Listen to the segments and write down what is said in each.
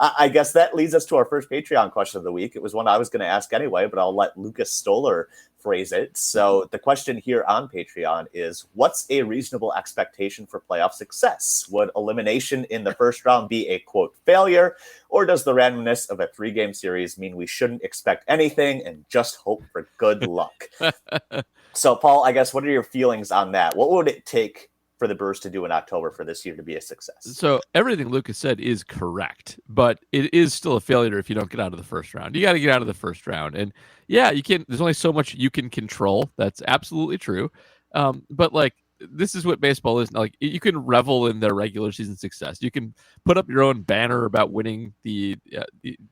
I guess that leads us to our first Patreon question of the week. It was one I was going to ask anyway, but I'll let Lucas Stoller phrase it. So the question here on Patreon is, what's a reasonable expectation for playoff success? Would elimination in the first round be a, quote, failure? Or does the randomness of a 3-game series mean we shouldn't expect anything and just hope for good luck? So, Paul, I guess, what are your feelings on that? What would it take for the Brewers to do in October for this year to be a success? So everything Lucas said is correct, but it is still a failure if you don't get out of the first round. You got to get out of the first round. And yeah, you can, there's only so much you can control. That's absolutely true. But like, this is what baseball is. Like, you can revel in their regular season success. You can put up your own banner about winning the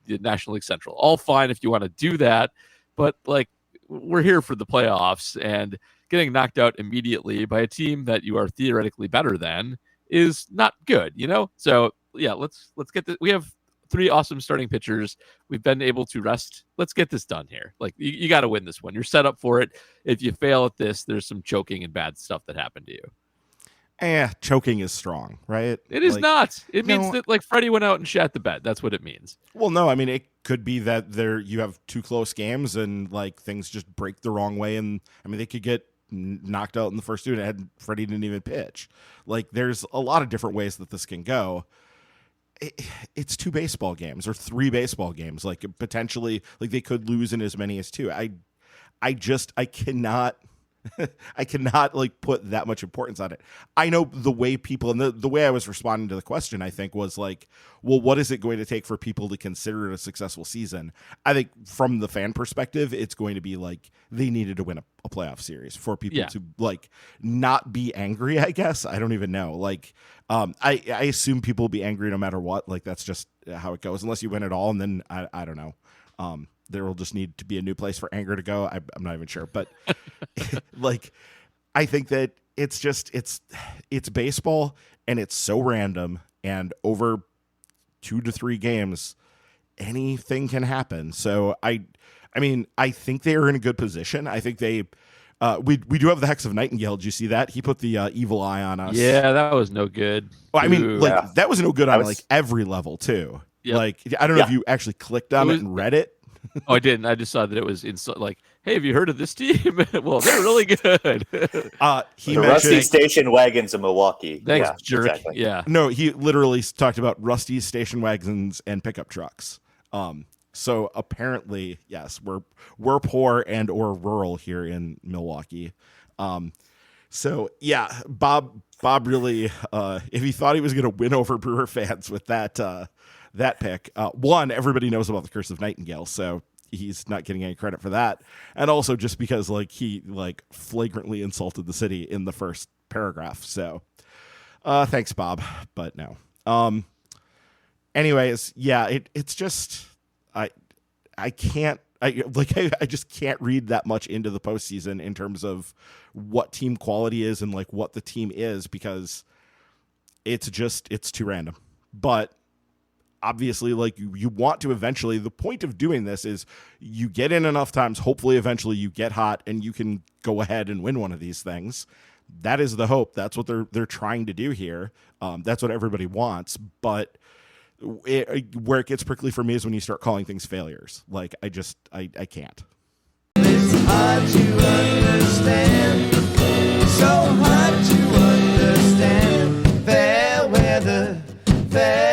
National League Central. All fine if you want to do that. But like, we're here for the playoffs, and getting knocked out immediately by a team that you are theoretically better than is not good, you know? So yeah, let's get this. We have 3 awesome starting pitchers. We've been able to rest. Let's get this done here. Like, you got to win this one. You're set up for it. If you fail at this, there's some choking and bad stuff that happened to you. Choking is strong, right? It is not. It means that like Freddie went out and shat the bed. That's what it means. Well, no, I mean, it could be that you have 2 close games and like things just break the wrong way. And I mean, they could get knocked out in the first 2 and Freddie didn't even pitch. Like, there's a lot of different ways that this can go. It's 2 baseball games or 3 baseball games. Like, potentially, like, they could lose in as many as 2. I cannot I cannot like put that much importance on it. I know the way people, and the way I was responding to the question, I think, was like, well, what is it going to take for people to consider it a successful season? I think from the fan perspective, it's going to be like they needed to win a playoff series for people to like not be angry, I guess. I don't even know. Like, I assume people will be angry no matter what. Like, that's just how it goes, unless you win it all. And then I don't know. There will just need to be a new place for anger to go. I'm not even sure, but like, I think that it's baseball, and it's so random, and over 2 to 3 games, anything can happen. So I mean, I think they are in a good position. I think they, we do have the Hex of Nightingale. Did you see that? He put the evil eye on us. Yeah, that was no good. Well, I mean, like, that was no good on like every level too. Yep. Like, I don't know if you actually clicked on it and read it. Oh, I didn't. I just saw that it was like, hey, have you heard of this team? Well, they're really good. He mentioned Rusty Station Wagons in Milwaukee. Thanks, jerk. Exactly. Yeah. No, he literally talked about Rusty Station Wagons and pickup trucks. So apparently, yes, we're poor and or rural here in Milwaukee. So yeah, Bob really, if he thought he was going to win over Brewer fans with that pick, one, everybody knows about the Curse of Nightingale, so he's not getting any credit for that. And also just because like he like flagrantly insulted the city in the first paragraph. So thanks, Bob, but no. Anyways, yeah, it's just I just can't read that much into the postseason in terms of what team quality is and like what the team is, because it's too random. But obviously, like, you want to eventually, the point of doing this is you get in enough times, hopefully eventually you get hot and you can go ahead and win one of these things. That is the hope. That's what they're trying to do here. That's what everybody wants. But where it gets prickly for me is when you start calling things failures. Like, I can't. It's hard to understand. So hard to understand. Fair weather, fair